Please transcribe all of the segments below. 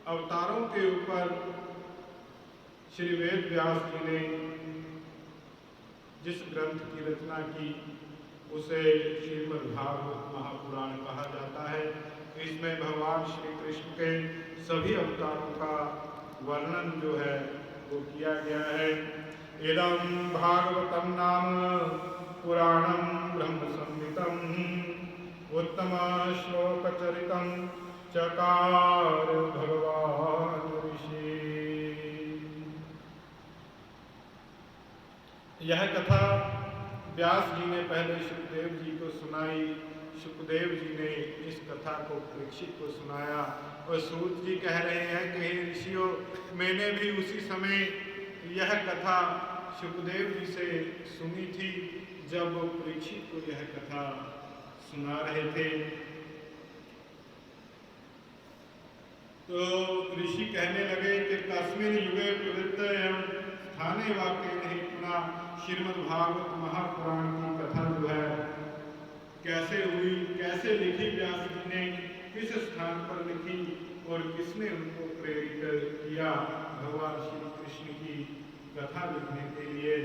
अवतारों के ऊपर श्री वेद व्यास जी ने जिस ग्रंथ की रचना की उसे श्रीमद्भागवत महापुराण कहा जाता है। इसमें भगवान श्री कृष्ण के सभी अवतारों का वर्णन जो है वो किया गया है। इदं भागवतं नाम पुराणं ब्रह्म संहितं उत्तम श्लोक चरितं चकार भगवान ऋषि। यह कथा व्यास जी ने पहले सुखदेव जी को सुनाई। सुखदेव जी ने इस कथा को परीक्षित को सुनाया और सूत जी कह रहे हैं कि हे ऋषियों, मैंने भी उसी समय यह कथा सुखदेव जी से सुनी थी जब वो परीक्षित को यह कथा सुना रहे थे। तो ऋषि कहने लगे कि कस्मिन् युगे प्रवृत्तयं स्थाने वाक्येन हि पुनः श्रीमद्भागवत महापुराण की कथा जो है कैसे हुई, कैसे लिखी, व्यास जी ने किस स्थान पर लिखी और किसने उनको प्रेरित किया भगवान श्री कृष्ण की कथा लिखने के लिए।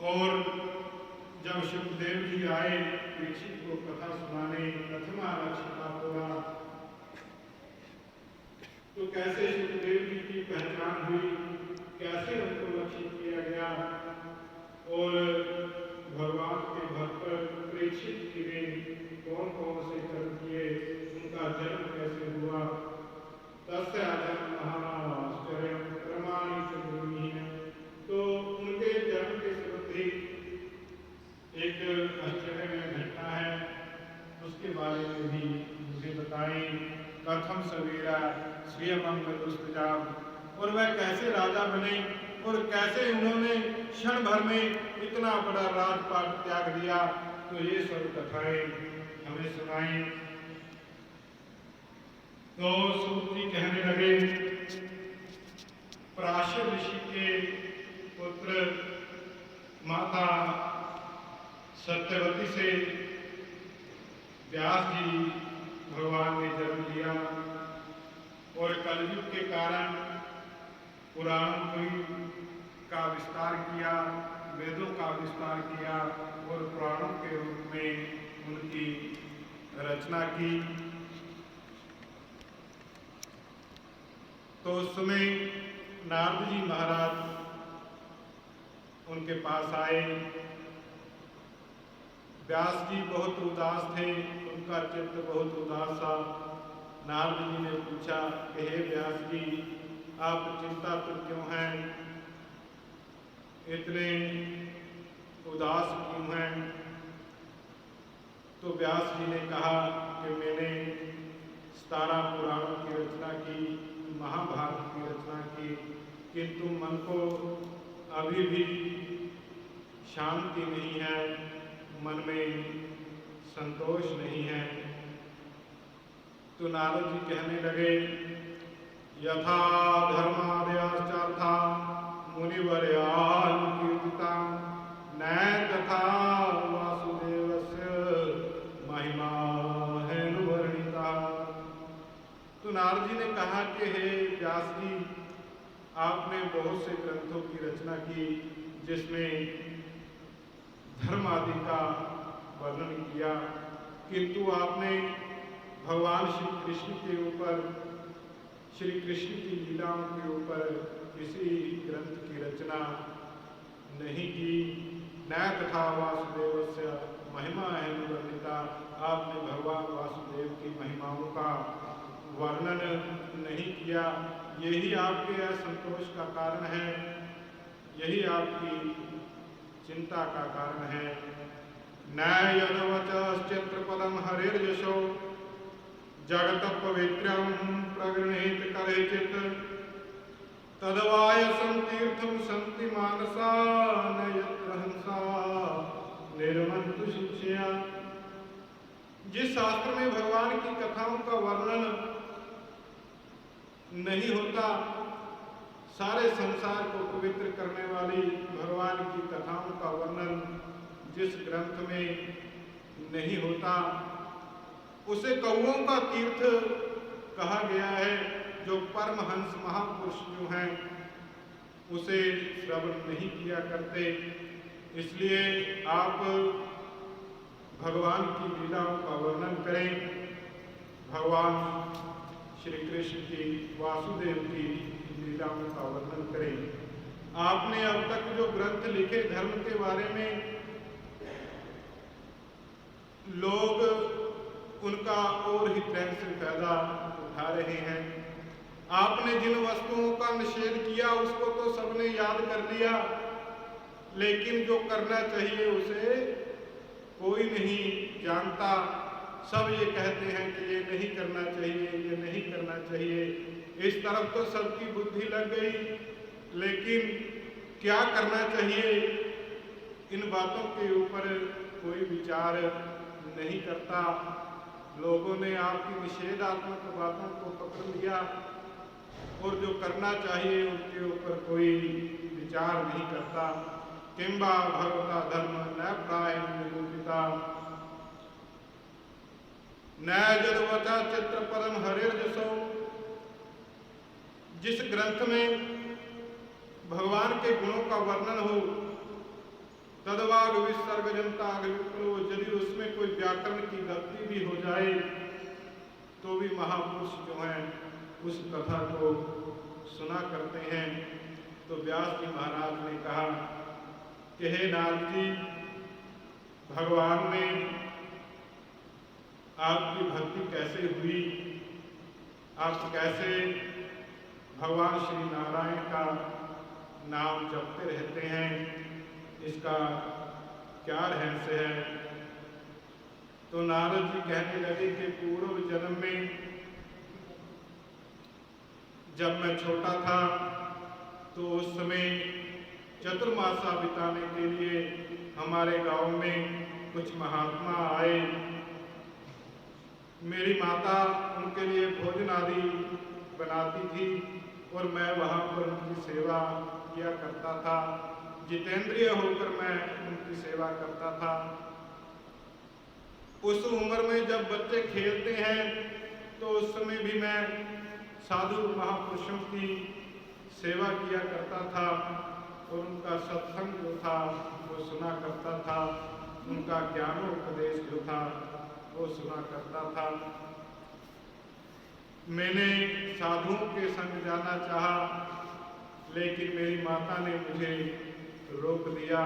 और जब सुखदेव जी आए परीक्षित को कथा सुनाने, प्रथमा रक्षिता पुरा, तो कैसे सुखदेव जी की पहचान हुई, कैसे उनको लक्षित किया गया और भगवान के भक्त परीक्षित जी ने कौन कौन से कर्म किए, उनका जन्म कैसे हुआ। तस्य जन्म महाश्चर्यं प्रमाणि च गुरुमीः। तो उनके जन्म के संबंधी एक आश्चर्यमय घटना है, उसके बारे में भी मुझे बताएं। कथम सवेरा श्रियमंगलुस्तजाम, और वह कैसे राजा बने और कैसे उन्होंने क्षण भर में इतना बड़ा राजपाट त्याग दिया। तो ये सब कथाएं हमें सुनाएं। तो सूत जी कहने लगे, पराशर ऋषि के पुत्र माता सत्यवती से व्यास जी भगवान ने जन्म लिया और कलयुग के कारण पुराणों का विस्तार किया, वेदों का विस्तार किया और पुराणों के रूप में उनकी रचना की। तो उस समय नारद जी महाराज उनके पास आए। व्यास जी बहुत उदास थे, उनका चित्त बहुत उदास था। नारद जी ने पूछा कि हे व्यास जी, आप चिंतातुर क्यों हैं, इतने उदास क्यों हैं। तो व्यास जी ने कहा कि मैंने 17 पुराणों की रचना की, महाभारत की रचना की, किंतु मन को अभी भी शांति नहीं है, मन में संतोष नहीं है। तो नारद जी कहने लगे, यथा धर्मादयश्चार्था मुनिवर्यान् कीर्तिता न तथा वासुदेवस्य महिमा हेनुवर्णिता। तो नारद जी ने कहा कि हे व्यास जी, आपने बहुत से ग्रंथों की रचना की जिसमें धर्म आदि का वर्णन किया, किंतु आपने भगवान श्री कृष्ण के ऊपर, श्री कृष्ण की लीलाओं के ऊपर किसी ग्रंथ की रचना नहीं की। न तथा वासुदेवस्य महिमा हेनुवर्णिता, आपने भगवान वासुदेव की महिमाओं का वर्णन नहीं किया। यही आपके असंतोष का कारण है, यही आपकी चिंता का कारण है। न यदवचश्चित्रपदं हरिर्यशो जगत पवित्रं प्रगृहीत करेचित् तदवायसं तीर्थं सन्ति मानसा न यत्र हंसा निर्मन्तु शिक्षया। जिस शास्त्र में भगवान की कथाओं का वर्णन नहीं होता, सारे संसार को पवित्र करने वाली भगवान की कथाओं का वर्णन जिस ग्रंथ में नहीं होता, उसे कौओं का तीर्थ कहा गया है। जो परमहंस महापुरुष जो हैं उसे श्रवण नहीं किया करते। इसलिए आप भगवान की लीलाओं का वर्णन करें, भगवान श्री कृष्ण की, वासुदेव की लीलाओं का वर्णन करें। आपने अब तक जो ग्रंथ लिखे धर्म के बारे में, लोग उनका और ही प्रेम से फायदा उठा रहे हैं। आपने जिन वस्तुओं का निषेध किया उसको तो सबने याद कर लिया, लेकिन जो करना चाहिए उसे कोई नहीं जानता। सब ये कहते हैं कि ये नहीं करना चाहिए, ये नहीं करना चाहिए। इस तरफ तो सबकी बुद्धि लग गई, लेकिन क्या करना चाहिए इन बातों के ऊपर कोई विचार नहीं करता। लोगों ने आपकी निषेधात्मक बातों को पकड़ लिया और जो करना चाहिए उसके ऊपर कोई विचार नहीं करता। किंबा भगवता धर्म न प्राय निरूपिता न जदवचा चित्र परम हरिर्जसो। जिस ग्रंथ में भगवान के गुणों का वर्णन हो, तदवाग विसर्ग जनताग विप्लो, यदि उसमें कोई व्याकरण की गलती भी हो जाए तो भी महापुरुष जो हैं उस कथा को सुना करते हैं। तो व्यास जी महाराज ने कहा कि हे नारद जी, भगवान में आपकी भक्ति कैसे हुई, आप कैसे भगवान श्री नारायण का नाम जपते रहते हैं, इसका क्या रहस्य है। तो नारद जी कहने लगे कि पूर्व जन्म में जब मैं छोटा था तो उस समय चतुर्मासा बिताने के लिए हमारे गांव में कुछ महात्मा आए। मेरी माता उनके लिए भोजन आदि बनाती थी और मैं वहाँ पर उनकी सेवा किया करता था। जितेंद्रिय होकर मैं उनकी सेवा करता था। उस उम्र में जब बच्चे खेलते हैं तो उस समय भी मैं साधु महापुरुषों की सेवा किया करता था और उनका सत्संग जो था वो सुना करता था, उनका ज्ञानोपदेश जो था वो सुना करता था। मैंने साधुओं के संग जाना चाहा, लेकिन मेरी माता ने मुझे रोक दिया,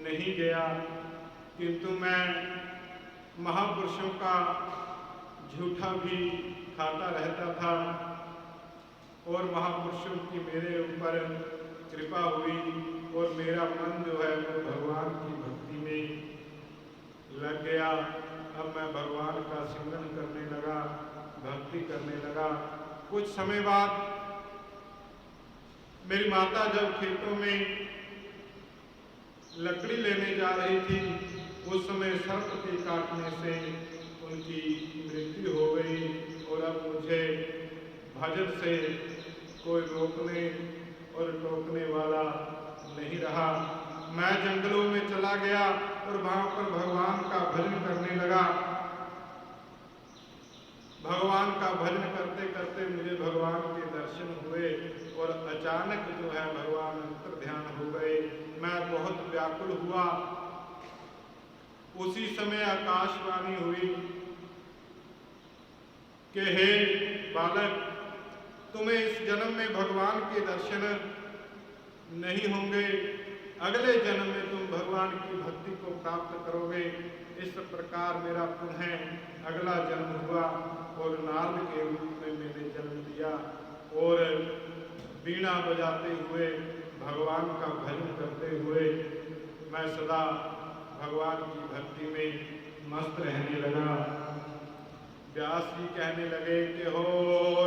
नहीं गया। किंतु मैं महापुरुषों का झूठा भी खाता रहता था और महापुरुषों की मेरे ऊपर कृपा हुई और मेरा मन जो है वो भगवान की भक्ति में लग गया। अब मैं भगवान का सिमरन करने लगा, भक्ति करने लगा। कुछ समय बाद मेरी माता जब खेतों में लकड़ी लेने जा रही थी, उस समय सर्प के काटने से उनकी मृत्यु हो गई और अब मुझे भजन से कोई रोकने और टोकने वाला नहीं रहा। मैं जंगलों में चला गया और वहां पर भगवान का भजन करने लगा। भगवान का भजन करते करते मुझे भगवान के दर्शन हुए और अचानक जो है भगवान अंतर ध्यान हो गए। मैं बहुत व्याकुल हुआ। उसी समय आकाशवाणी हुई कि हे बालक, तुम्हें इस जन्म में भगवान के दर्शन नहीं होंगे, अगले जन्म में तुम भगवान की भक्ति को प्राप्त करोगे। इस प्रकार मेरा पुनः अगला जन्म हुआ और नारद के रूप में मैंने जन्म लिया और वीणा बजाते हुए भगवान का भजन करते हुए मैं सदा भगवान की भक्ति में मस्त रहने लगा। व्यास जी कहने लगे कि हो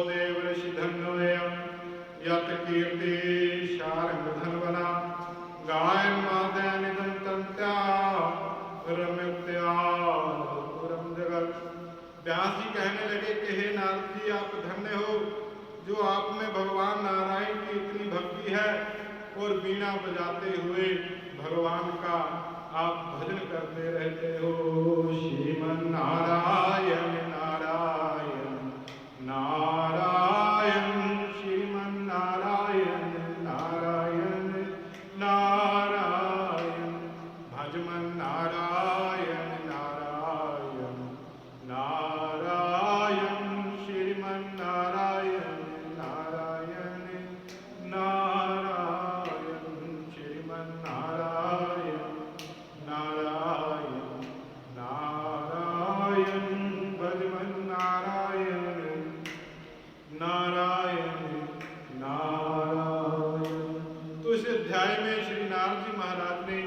देव ऋषि धन्योऽयं यत् कीर्ति शार्ंग धनवना गायन मादयनिदं तंत्या रम्यतया पुरम जगत। व्यास जी कहने लगे कि हे नारद जी, आप धन्य हो जो आप में भगवान नारायण की इतनी भक्ति है और वीणा बजाते हुए भगवान का आप भजन करते रहते हो। श्रीमन नारायण नारायण नारायण, श्रीमन नारायण नारायण नारायण, भजमन नारायण नारायण नारायण, श्रीमन नारायण नारायण नारायण, श्रीमन नारायण नारायण नारायण, भजमन नारायण नारायण नारायण। तो इस अध्याय में श्री नारद जी महाराज ने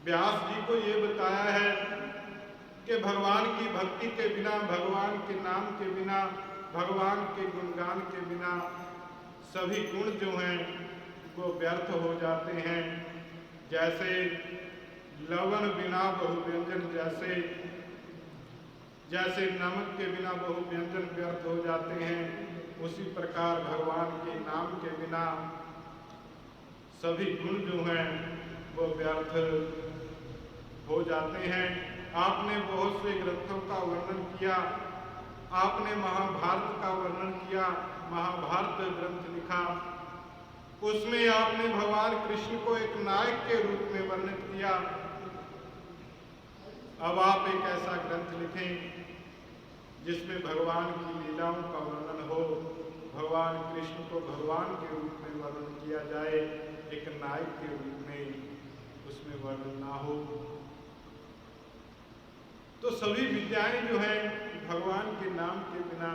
व्यास जी को ये बताया है कि भगवान की भक्ति के बिना, भगवान के नाम के बिना, भगवान के गुणगान के बिना सभी गुण जो हैं वो व्यर्थ हो जाते हैं। जैसे लवण बिना बहुव्यंजन, जैसे नमक के बिना बहुव्यंजन व्यर्थ हो जाते हैं, उसी प्रकार भगवान के नाम के बिना सभी गुण जो हैं वो व्यर्थ हो जाते हैं। आपने बहुत से ग्रंथों का वर्णन किया, आपने महाभारत का वर्णन किया, महाभारत ग्रंथ लिखा, उसमें आपने भगवान कृष्ण को एक नायक के रूप में वर्णित किया। अब आप एक ऐसा ग्रंथ लिखें जिसमें भगवान की लीलाओं का वर्णन हो, भगवान कृष्ण को भगवान के रूप में वर्णन किया जाए, एक नायक के रूप में उसमें वर्णन ना हो। तो सभी विद्याएं जो हैं भगवान के नाम के बिना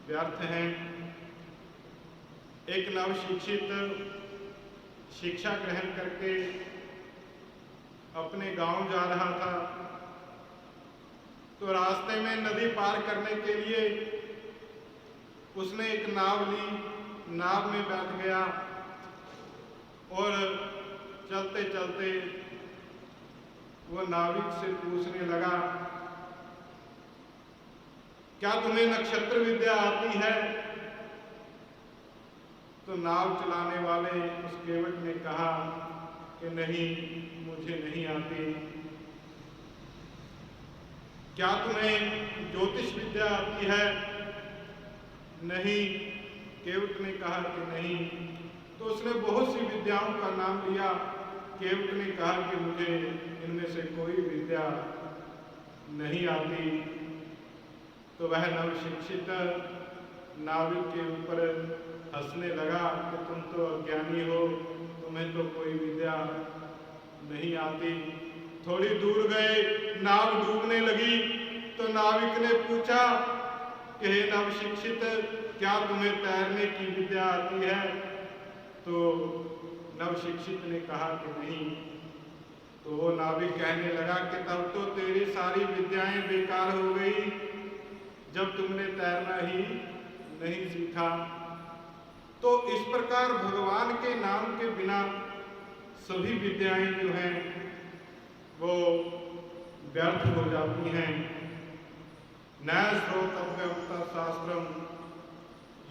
व्यर्थ हैं। एक नवशिक्षित शिक्षा ग्रहण करके अपने गांव जा रहा था, तो रास्ते में नदी पार करने के लिए उसने एक नाव ली, नाव में बैठ गया और चलते चलते वो नाविक से पूछने लगा, क्या तुम्हें नक्षत्र विद्या आती है? तो नाव चलाने वाले उस केवट ने कहा कि नहीं, मुझे नहीं आती। क्या तुम्हें ज्योतिष विद्या आती है? नहीं, केवट ने कहा कि नहीं। तो उसने बहुत सी विद्याओं का नाम लिया। केवट ने कहा कि मुझे इनमें से कोई विद्या नहीं आती। तो वह नवशिक्षित नाविक के ऊपर हंसने लगा कि तुम तो अज्ञानी हो, तुम्हें तो कोई विद्या नहीं आती। थोड़ी दूर गए, नाव डूबने लगी, तो नाविक ने पूछा कि हे नवशिक्षित, क्या तुम्हें तैरने की विद्या आती है? तो नवशिक्षित ने कहा कि नहीं। तो वो नाविक कहने लगा कि तब तो तेरी सारी विद्याएं बेकार हो गई, जब तुमने तैरना ही नहीं सीखा। तो इस प्रकार भगवान के नाम के बिना सभी विद्याएं जो हैं वो व्यर्थ हो जाती हैं। न श्रोतव्यं शास्त्रम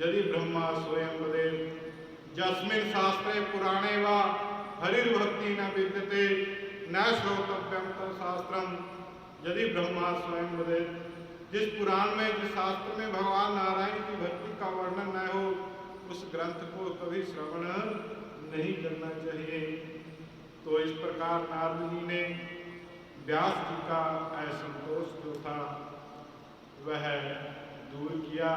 यदि ब्रह्मा स्वयं वदेत्, यस्मिन् शास्त्रे पुराणे वा हरिर्भक्ति न विद्यते। न श्रोतव्यं शास्त्रम यदि ब्रह्मा स्वयं वदेत्, जिस पुराण में, जिस शास्त्र में भगवान नारायण की भक्ति का वर्णन न हो, उस ग्रंथ को कभी श्रवण नहीं करना चाहिए। तो इस प्रकार नारद जी ने व्यास जी का असंतोष जो था वह दूर किया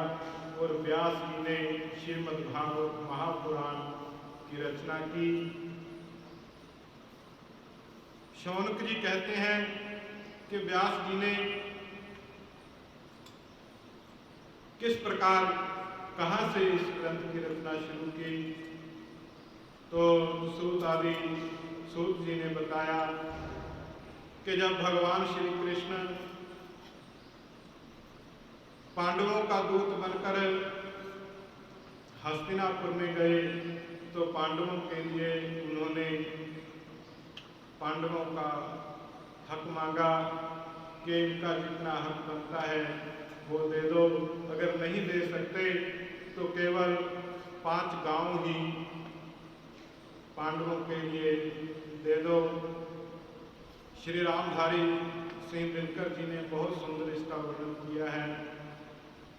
और व्यास जी ने श्रीमद्भागवत महापुराण की रचना की। शौनक जी कहते हैं कि व्यास जी ने किस प्रकार, कहाँ से इस ग्रंथ की रचना शुरू की। तो सूत जी ने बताया कि जब भगवान श्री कृष्ण पांडवों का दूत बनकर हस्तिनापुर में गए, तो पांडवों के लिए उन्होंने पांडवों का हक मांगा कि इनका जितना हक बनता है वो दे दो। अगर नहीं दे सकते तो केवल 5 गांव ही पांडवों के लिए दे दो। श्री रामधारी सिंह दिनकर जी ने बहुत सुंदर इसका वर्णन किया है।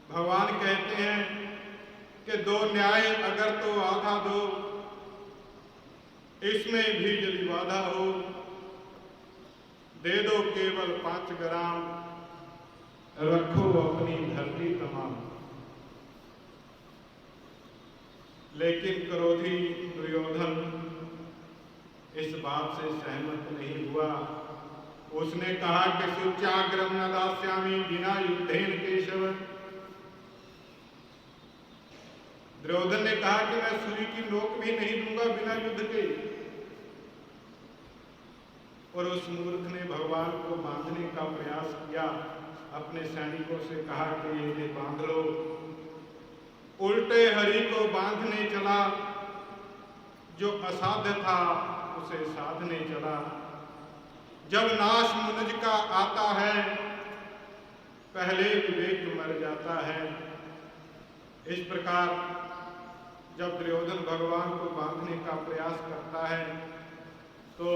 भगवान कहते हैं कि दो न्याय अगर तो आधा दो, इसमें भी यदि बाधा हो, दे दो केवल 5 ग्राम, रखो अपनी धरती तमाम। लेकिन क्रोधी दुर्योधन इस बात से सहमत नहीं हुआ। उसने कहा कि सुच्याग्रम न दास्यामि बिना युद्धेन केशव। दुर्योधन ने कहा कि मैं सुई की नोक भी नहीं दूंगा बिना युद्ध के। और उस मूर्ख ने भगवान को बांधने का प्रयास किया, अपने सैनिकों से कहा कि ये बांध लो। उल्टे हरि को बांधने चला, जो असाध्य था उसे साधने चला। जब नाश मनुज का आता है, पहले विवेक मर जाता है। इस प्रकार जब दुर्योधन भगवान को बांधने का प्रयास करता है तो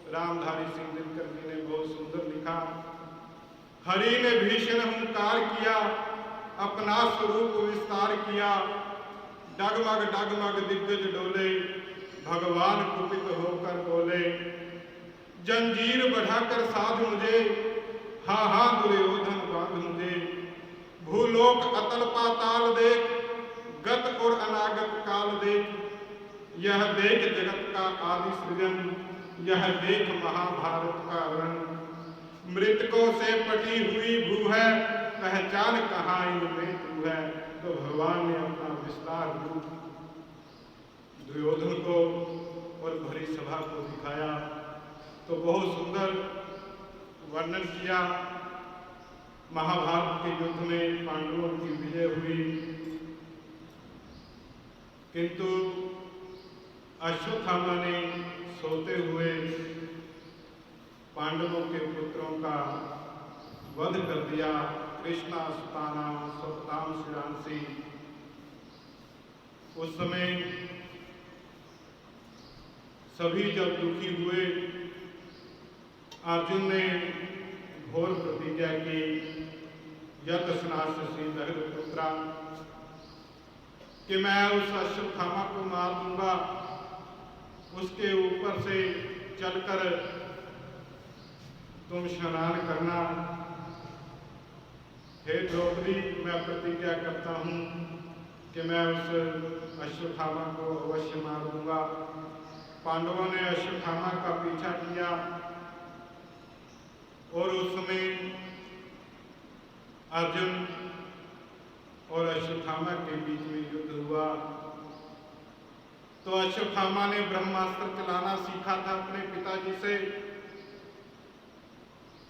रामधारी सिंह दिनकर जी ने बहुत सुंदर लिखा, हरि ने भीषण हुंकार किया, अपना स्वरूप विस्तार किया। डगमग डगमग दिग्गज डोले, भगवान कुपित होकर बोले, जंजीर बढ़ाकर साध मुझे, हाँ हाँ दुर्योधन बांध मुझे। भूलोक अतल पाताल देख, गत और अनागत काल देख। यह देख जगत का आदि सृजन, यह देख महाभारत का रण। मृतकों से पटी हुई भू है, पहचान कहाँ इनमें तू है। तो भगवान ने अपना विस्तार रूप दुर्योधन को और भरी सभा को दिखाया। तो बहुत सुंदर वर्णन किया। महाभारत के युद्ध में पांडवों की विजय हुई, किंतु अश्वत्थामा ने सोते हुए पांडवों के पुत्रों का वध कर दिया। कृष्णा सुताना स्वताम शिरांसी। उस समय सभी जब दुखी हुए, अर्जुन ने घोर प्रतिज्ञा की, यत स्नास्यसि दहृतपुत्रा, कि मैं उस अश्वत्थामा को मार दूंगा। उसके ऊपर से चलकर तुम स्नान करना। हे द्रौपदी, मैं प्रतिज्ञा करता हूं कि मैं उस अश्वत्थामा को अवश्य मार दूंगा। पांडवों ने अश्वत्थामा का पीछा किया और उस समय अर्जुन और अश्वत्थामा के बीच में युद्ध हुआ। तो अश्वत्थामा ने ब्रह्मास्त्र चलाना सीखा था अपने पिताजी से,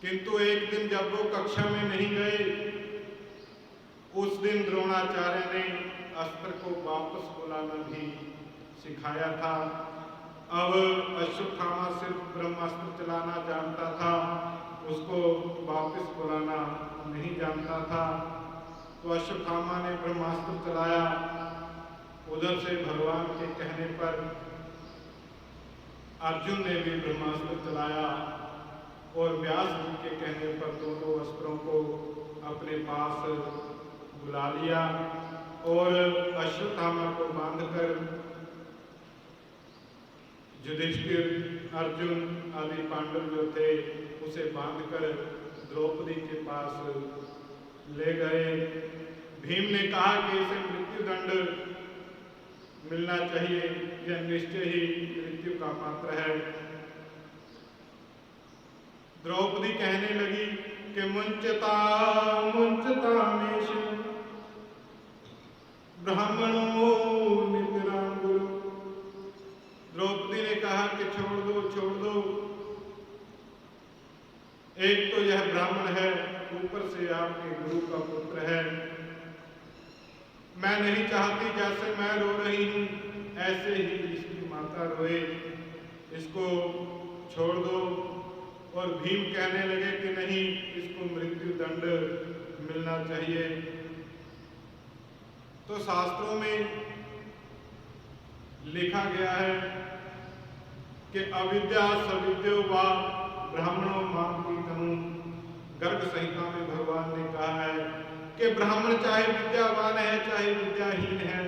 किंतु एक दिन जब वो कक्षा में नहीं गए, उस दिन द्रोणाचार्य ने अस्त्र को वापस बुलाना भी सिखाया था। अब अश्वत्थामा सिर्फ ब्रह्मास्त्र चलाना जानता था, उसको वापस बुलाना नहीं जानता था। तो अश्वत्थामा ने ब्रह्मास्त्र चलाया। उधर से भगवान के कहने पर अर्जुन ने भी ब्रह्मास्त्र चलाया और व्यास जी के कहने पर दोनों अस्त्रों को अपने पास बुला लिया और अश्वत्थामा को बांधकर युधिष्ठिर, अर्जुन आदि पांडव जो थे उसे बांधकर द्रौपदी के पास ले गए। भीम ने कहा कि इसे मृत्युदंड मिलना चाहिए, यह निश्चय ही मृत्यु का पात्र है। द्रौपदी कहने लगी कि मुंचता मुंचता मेष ब्राह्मणों नितराम गुरु। द्रौपदी ने कहा कि छोड़ दो छोड़ दो, एक तो यह ब्राह्मण है, ऊपर से आपके गुरु का पुत्र है। मैं नहीं चाहती जैसे मैं रो रही हूं ऐसे ही इसकी माता रोए, इसको छोड़ दो। और भीम कहने लगे कि नहीं, इसको मृत्यु दंड मिलना चाहिए। तो शास्त्रों में लिखा गया है कि अविद्या सविद्यो वा ब्राह्मणों माम की तनु। गर्ग संहिता में भगवान ने कहा है कि ब्राह्मण चाहे विद्यावान है चाहे विद्याहीन है,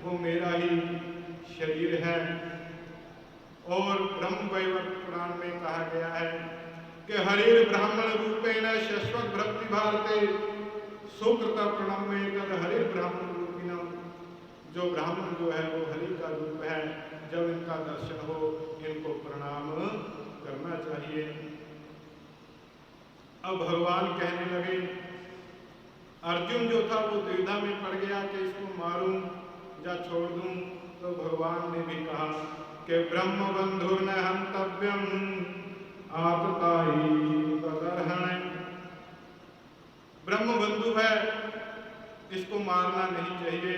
वो मेरा ही शरीर है। और ब्रह्म वैवर्त पुराण में कहा गया है कि हरिर ब्राह्मण रूपेण शश्वत भक्ति भारते सुकृत प्रणम्य कर हरिर ब्राह्मण रूपिणम। जो ब्राह्मण जो है वो हरि का रूप है, जब इनका दर्शन हो इनको प्रणाम करना चाहिए। अब भगवान कहने लगे, अर्जुन जो था वो दुविधा में पड़ गया कि इसको मारूं या छोड़ दूं। तो भगवान ने भी कहा कि ब्रह्म बंधुर न हंतव्यम आतताई तदर्हण। ब्रह्म बंधु है, इसको मारना नहीं चाहिए,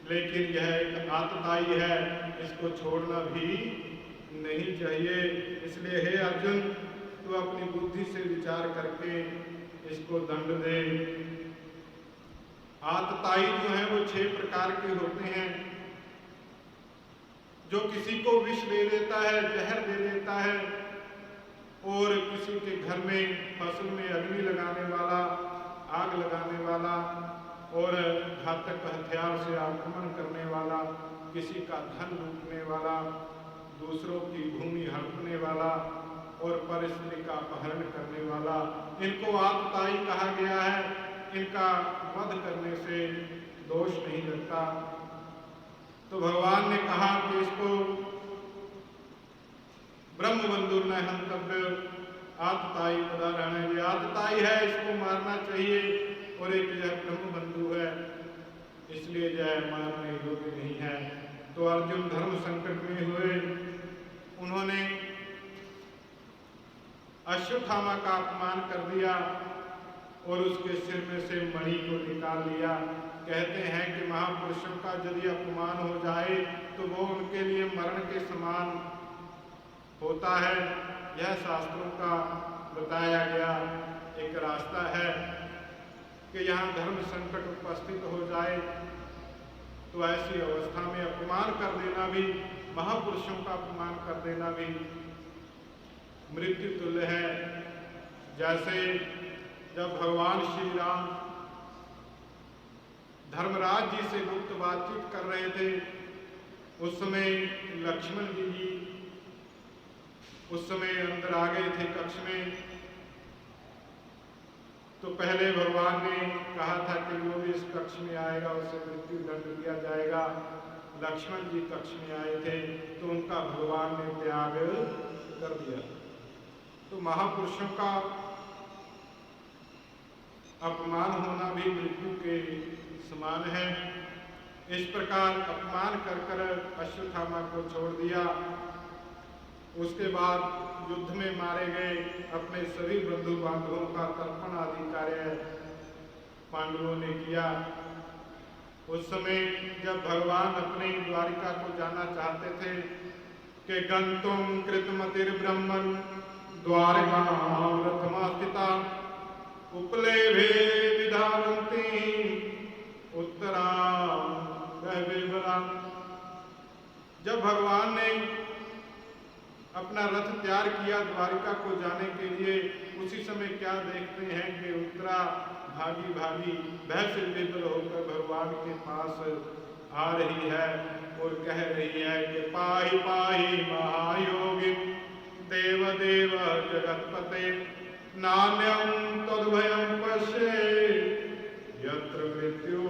लेकिन यह एक आतताई है, इसको छोड़ना भी नहीं चाहिए। इसलिए हे अर्जुन, तो अपनी बुद्धि से विचार करके इसको दंड दे। आतताई जो है वो 6 प्रकार के होते हैं। जो किसी को विष दे देता है, जहर दे देता है, और किसी के घर में फसल में अग्नि लगाने वाला, आग लगाने वाला, और घातक हथियार से आक्रमण करने वाला, किसी का धन लूटने वाला, दूसरों की भूमि हड़पने वाला और परिस्थिति का अपहरण करने वाला, इनको आतताई कहा गया है। इनका वध करने से दोष नहीं लगता। तो भगवान ने कहा कि इसको ब्रह्म बंधुर न हंतव्य आतताई उदाहरण, ये आतताई है, इसको मारना चाहिए। और एक यह ब्रह्म बंधु है, इसलिए जय मारने योग्य नहीं है। तो अर्जुन धर्म संकट में हुए, उन्होंने अश्वत्थामा का अपमान कर दिया और उसके सिर में से मणि को निकाल लिया। कहते हैं कि महापुरुषों का यदि अपमान हो जाए तो वो उनके लिए मरण के समान होता है। यह शास्त्रों का बताया गया एक रास्ता है कि यहाँ धर्म संकट उपस्थित हो जाए तो ऐसी अवस्था में अपमान कर देना भी, महापुरुषों का अपमान कर देना भी मृत्यु तुल्य है। जैसे जब भगवान श्री राम धर्मराज जी से गुप्त बातचीत कर रहे थे, उस समय लक्ष्मण जी उस समय अंदर आ गए थे कक्ष में। तो पहले भगवान ने कहा था कि वो भी इस कक्ष में आएगा उसे मृत्यु दंड दिया जाएगा। लक्ष्मण जी कक्ष में आए थे तो उनका भगवान ने त्याग कर दिया। तो महापुरुषों का अपमान होना भी मृत्यु के समान है। इस प्रकार अपमान कर कर अश्वत्थामा को छोड़ दिया। उसके बाद युद्ध में मारे गए अपने सभी बंधु बांधवों का तर्पण आदि कार्य पांडवों ने किया। उस समय जब भगवान अपने द्वारिका को जाना चाहते थे कि गंतुम कृतमतिर ब्रह्मन द्वारकां रथमास्थिता उपलेभे विधावन्ति उत्तरा वैविबला। जब भगवान ने अपना रथ तैयार किया द्वारिका को जाने के लिए, उसी समय क्या देखते हैं कि उत्तरा भागी भागी भय से विवल होकर भगवान के पास आ रही है और कह रही है कि पाहि पाहि महायोगी देव देव जगतपते नान्यं तद्भयं पश्ये यत्र मृत्यु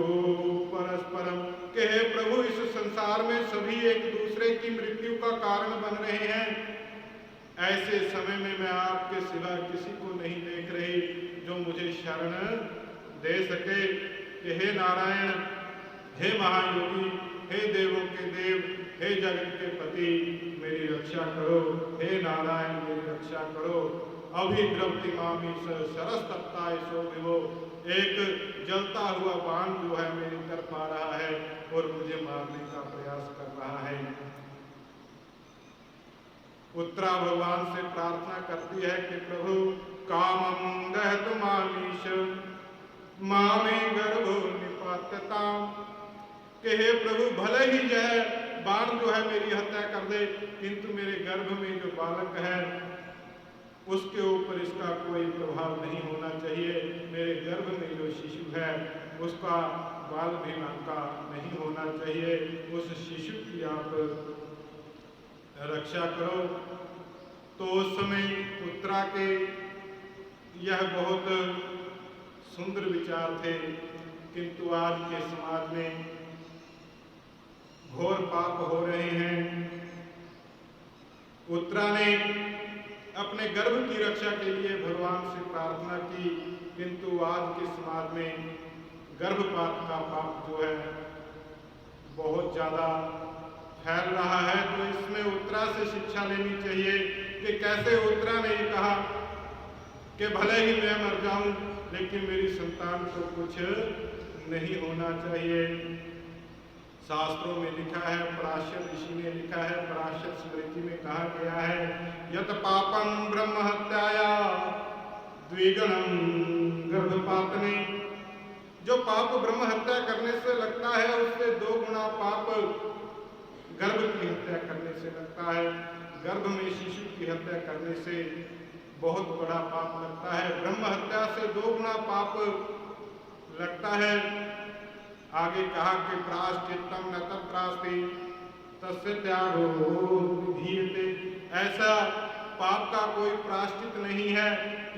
परस्परम। कि हे प्रभु, इस संसार में सभी एक दूसरे की मृत्यु का कारण बन रहे हैं। ऐसे समय में मैं आपके सिवा किसी को नहीं देख रही जो मुझे शरण दे सके। कि हे नारायण, हे महायोगी, हे देवों के देव, हे जगत के पति, मेरी रक्षा करो। हे नारायण, मेरी रक्षा करो। अभी द्रवती मामी सरस तप्ताय सो विभो। एक जलता हुआ बाण जो है मेरी तरफ आ रहा है और मुझे मारने का प्रयास कर रहा है। उत्तरा भगवान से प्रार्थना करती है कि प्रभु कामं दहतु मामीश मामे गर्भो निपात्यता। कि हे प्रभु, भले ही यह बाण जो है मेरी हत्या कर दे, किंतु मेरे गर्भ में जो बालक है उसके ऊपर इसका कोई प्रभाव नहीं होना चाहिए। मेरे गर्भ में जो शिशु है उसका बाल भी नाका नहीं होना चाहिए। उस शिशु की आप रक्षा करो। तो उस समय उत्तरा के यह बहुत सुंदर विचार थे, किंतु आज के समाज में घोर पाप हो रहे हैं। उत्तरा ने अपने गर्भ की रक्षा के लिए भगवान से प्रार्थना की, किंतु आज के समाज में गर्भपात का पाप जो है बहुत ज़्यादा फैल रहा है। तो इसमें उत्तरा से शिक्षा लेनी चाहिए कि कैसे उत्तरा ने ये कहा कि भले ही मैं मर जाऊं लेकिन मेरी संतान को कुछ नहीं होना चाहिए। शास्त्रों में लिखा है, पराशर ऋषि ने लिखा है, पराशर स्मृति में कहा गया है, यत पापम ब्रह्म हत्याया द्विगुणम गर्भपातने। जो पाप ब्रह्म हत्या करने से लगता है उससे 2 गुना पाप गर्भ की हत्या करने से लगता है। गर्भ में शिशु की हत्या करने से बहुत बड़ा पाप लगता है। ब्रह्म हत्या से 2 गुना पाप लगता है। आगे कहा कि प्रायश्चित्तम न तत्रास्ति तस्य त्यागो विधीयते। ऐसा पाप का कोई प्रायश्चित नहीं है,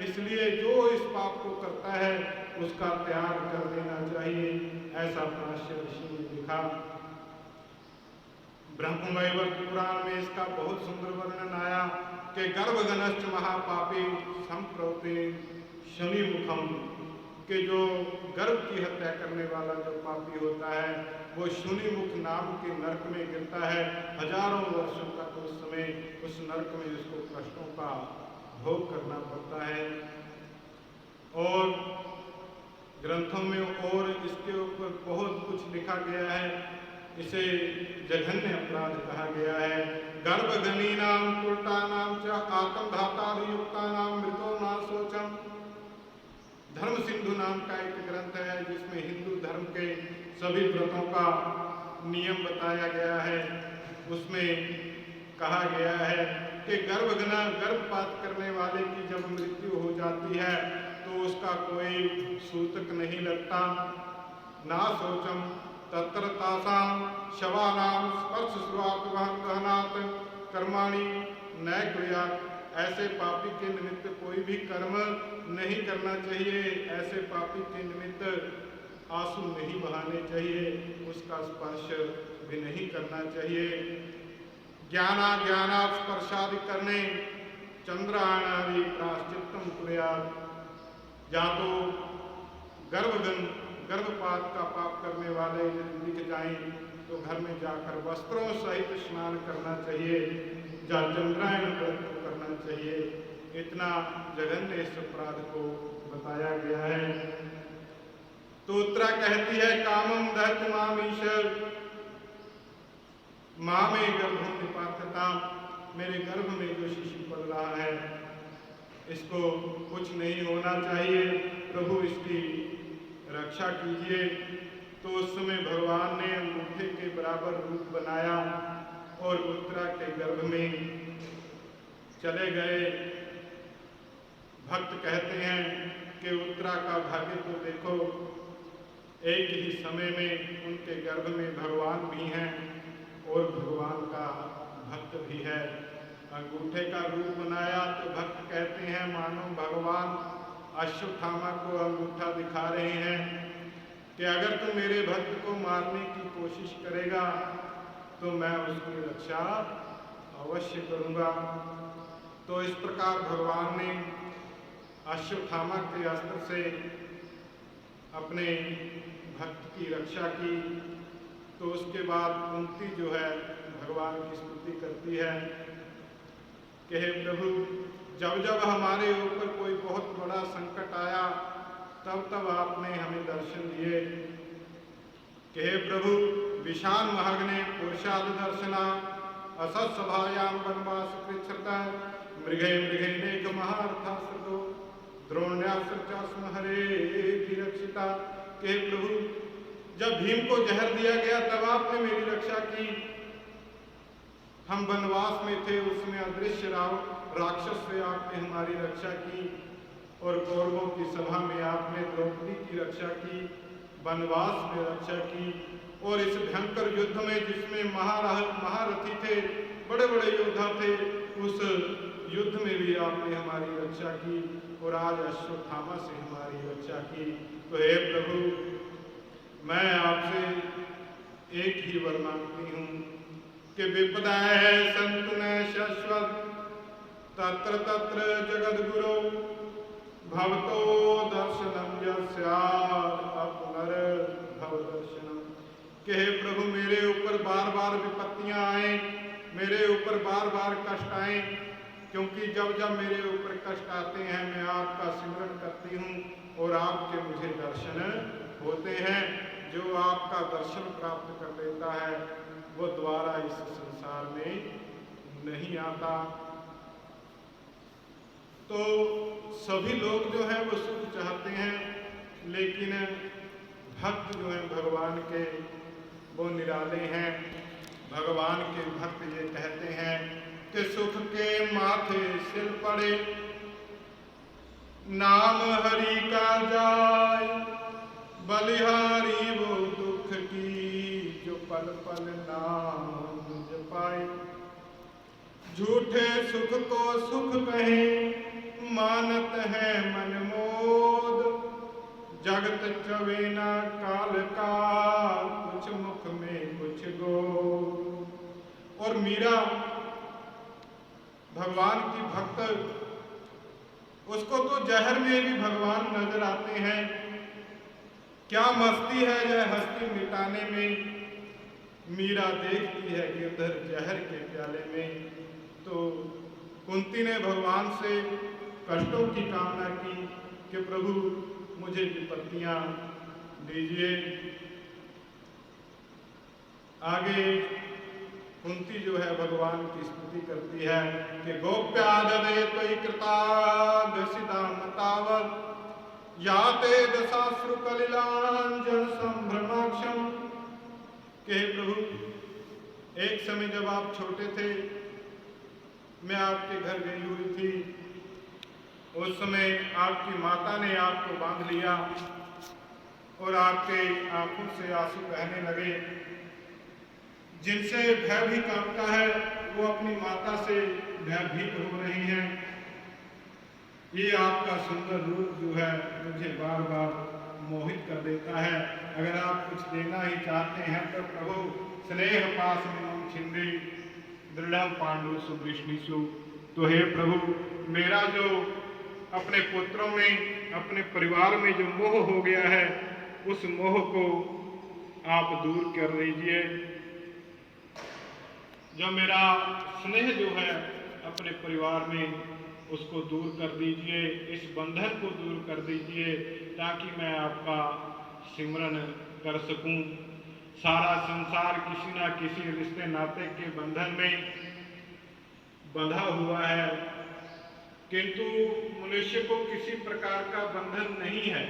इसलिए जो इस पाप को करता है उसका त्याग कर देना चाहिए। ऐसा पराशर ऋषि ने लिखा। ब्रह्मवैवर्त पुराण में इसका बहुत सुंदर वर्णन आया कि गर्भगनश्च महापापी संप्रवते शनि मुखम, कि जो गर्भ की हत्या करने वाला जो पापी होता है वो शनि मुख नाम के नरक में गिरता है। हजारों वर्षों तक उस समय उस नरक में उसको कष्टों का भोग करना पड़ता है। और ग्रंथों में और इसके ऊपर बहुत कुछ लिखा गया है। इसे जघन्य अपराध कहा गया है। गर्भगनी नाम कुलटा नाम च आत्मधाता युक्ता नाम मृतो ना सोचम। धर्म सिंधु नाम का एक ग्रंथ है जिसमें हिंदू धर्म के सभी व्रतों का नियम बताया गया है। उसमें कहा गया है कि गर्भपात करने वाले की जब मृत्यु हो जाती है तो उसका कोई सूतक नहीं लगता। ना सोचम तत्र तासाम शवानाम स्पर्श श्रुआत गहनात् कर्माणि न कुर्यात्। ऐसे पापी के निमित्त कोई भी कर्म नहीं करना चाहिए। ऐसे पापी के निमित्त आंसू नहीं बहाने चाहिए, उसका स्पर्श भी नहीं करना चाहिए। ज्ञाना स्पर्शादि करने चंद्राणादि प्राश्चित्तम कुर्यात्। या तो गर्भपात का पाप करने वाले यदि दिख जाएं तो घर में जाकर वस्त्रों सहित स्नान करना चाहिए, या चंद्रायण व्रत को करना चाहिए। इतना जघन्य इस अपराध को बताया गया है। तो उत्तरा कहती है, कामम दहत माम ईश्वर माँ में गर्भम निपातता। मेरे गर्भ में जो शिशु पल रहा है इसको कुछ नहीं होना चाहिए, प्रभु इसकी रक्षा कीजिए। तो उस समय भगवान ने अंगूठे के बराबर रूप बनाया और उत्तरा के गर्भ में चले गए। भक्त कहते हैं कि उत्तरा का भाग्य तो देखो, एक ही समय में उनके गर्भ में भगवान भी हैं और भगवान का भक्त भी है। अंगूठे का रूप बनाया तो भक्त कहते हैं मानो भगवान अश्वत्थामा को अंगूठा दिखा रहे हैं कि अगर तू मेरे भक्त को मारने की कोशिश करेगा तो मैं उसकी रक्षा अवश्य करूंगा। तो इस प्रकार भगवान ने अश्वत्थामा के अस्त्र से अपने भक्त की रक्षा की। तो उसके बाद कुंती जो है भगवान की स्तुति करती है कि हे प्रभु, जब जब हमारे ऊपर कोई बहुत बड़ा संकट आया तब तब आपने हमें दर्शन दिए। कि हे प्रभु, विशान महग्ने पुरुषाद दर्शना असत सभायाम वनवास कृच्छ्रता मृगे नेक महार्थास्त्रो द्रोण्यास्त्रचास्म हरे विरक्षिता। कि हे प्रभु, जब भीम को जहर दिया गया तब आपने मेरी रक्षा की, हम वनवास में थे, उसमें अदृश्य राक्षस से आपने हमारी रक्षा की, और कौरवों की सभा में आपने द्रौपदी की रक्षा की, वनवास में रक्षा की, और इस भयंकर युद्ध में जिसमें महारथी थे, बड़े बड़े योद्धा थे, उस युद्ध में भी आपने हमारी रक्षा की, और आज अश्वत्थामा से हमारी रक्षा की। तो हे प्रभु, मैं आपसे एक ही वर मांगती हूँ कि विपदाय सन्तु न शश्वत तत्र तत्र जगद्गुरो भवतो दर्शनम यस्यात् अपुनर्भव दर्शनम। कि हे प्रभु, मेरे ऊपर बार बार विपत्तियां आए, मेरे ऊपर बार बार कष्ट आए, क्योंकि जब जब मेरे ऊपर कष्ट आते हैं मैं आपका सिमरन करती हूँ और आपके मुझे दर्शन होते हैं। जो आपका दर्शन प्राप्त कर लेता है वो दोबारा इस संसार में नहीं आता। तो सभी लोग जो हैं वो सुख चाहते हैं, लेकिन भक्त जो हैं भगवान के वो निराले हैं। भगवान के भक्त ये कहते हैं कि सुख के माथे सिर पड़े, नाम हरि का जाय, बलिहारी वो दुख की, जो पल पल नाम जपाए। झूठे सुख को सुख कहे, मानत है मन मोद, जगत चवेना काल का, कुछ मुख में कुछ गोद। और मीरा भगवान की भक्त, उसको तो जहर में भी भगवान नजर आते हैं। क्या मस्ती है यह हस्ती मिटाने में, मीरा देखती है गिरधर जहर के प्याले में। तो कुंती ने भगवान से कष्टों की कामना की कि प्रभु मुझे विपत्तियां दीजिए। आगे कुंती जो है भगवान की स्तुति करती है कि गोप्याददे त्वयि कृतागसिदाम तावत्, याते दशाश्रु कलिलांजन संभ्रमाक्षम। कि प्रभु, एक समय जब आप छोटे थे, मैं आपके घर गई हुई थी, उस समय आपकी माता ने आपको बांध लिया और आपके आंखों से आंसू बहने लगे। जिनसे भय भी कांपता है वो अपनी माता से भयभीत हो रही हैं। ये आपका सुंदर रूप जो है मुझे बार बार मोहित कर देता है। अगर आप कुछ देना ही चाहते हैं तो प्रभु, स्नेह पास में छिंदी दृढ़ पांडु सुवृष्णिषु। तो हे प्रभु, मेरा जो अपने पुत्रों में, अपने परिवार में जो मोह हो गया है, उस मोह को आप दूर कर दीजिए। जो मेरा स्नेह जो है अपने परिवार में, उसको दूर कर दीजिए, इस बंधन को दूर कर दीजिए, ताकि मैं आपका सिमरन कर सकूं। सारा संसार किसी ना किसी रिश्ते नाते के बंधन में बंधा हुआ है, किंतु मनुष्य को किसी प्रकार का बंधन नहीं है।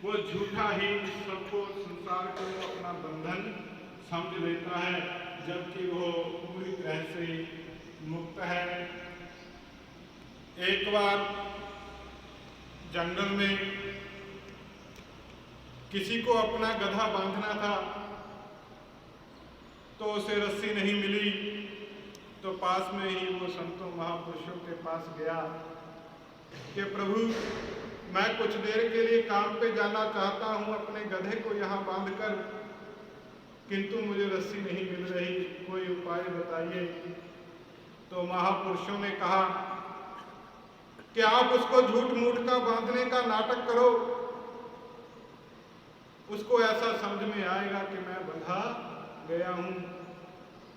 वो झूठा ही सबको, संसार को अपना बंधन समझ लेता है, जबकि वो पूरी तरह से मुक्त है। एक बार जंगल में किसी को अपना गधा बांधना था, तो उसे रस्सी नहीं मिली, तो पास में ही वो संतों महापुरुषों के पास गया कि प्रभु, मैं कुछ देर के लिए काम पे जाना चाहता हूँ अपने गधे को यहाँ बांधकर, किंतु मुझे रस्सी नहीं मिल रही, कोई उपाय बताइए। तो महापुरुषों ने कहा कि आप उसको झूठ मूठ का बांधने का नाटक करो, उसको ऐसा समझ में आएगा कि मैं बंधा गया हूं।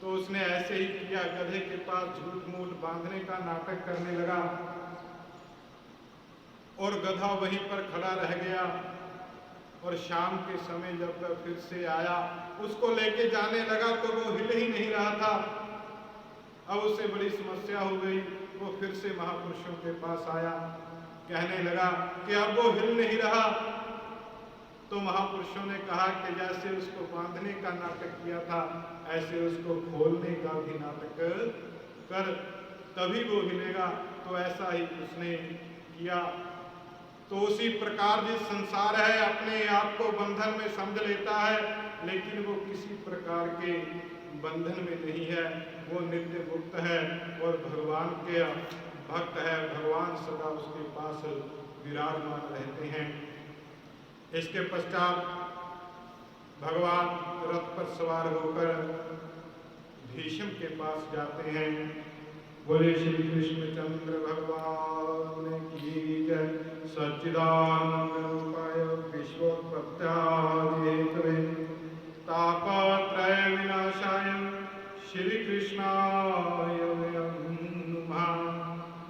तो उसने ऐसे ही किया, गधे के पास झूठ मूठ बांधने का नाटक करने लगा और गधा वहीं पर खड़ा रह गया। और शाम के समय जब वह फिर से आया, उसको लेके जाने लगा तो वो हिल ही नहीं रहा था। अब उसे बड़ी समस्या हो गई। वो फिर से महापुरुषों के पास आया, कहने लगा कि अब वो हिल नहीं रहा। तो महापुरुषों ने कहा कि जैसे उसको बांधने का नाटक किया था, ऐसे उसको खोलने का भी नाटक कर, तभी वो हिलेगा। तो ऐसा ही उसने किया। तो उसी प्रकार जिस संसार है अपने आप को बंधन में समझ लेता है, लेकिन वो किसी प्रकार के बंधन में नहीं है, वो नित्य मुक्त है और भगवान के भक्त है। भगवान सदा उसके पास विराजमान रहते हैं। इसके पश्चात भगवान रथ पर सवार होकर भीष्म के पास जाते हैं। बोले श्री कृष्णचंद्र भगवान की जय। सच्चिदानंद रूपाय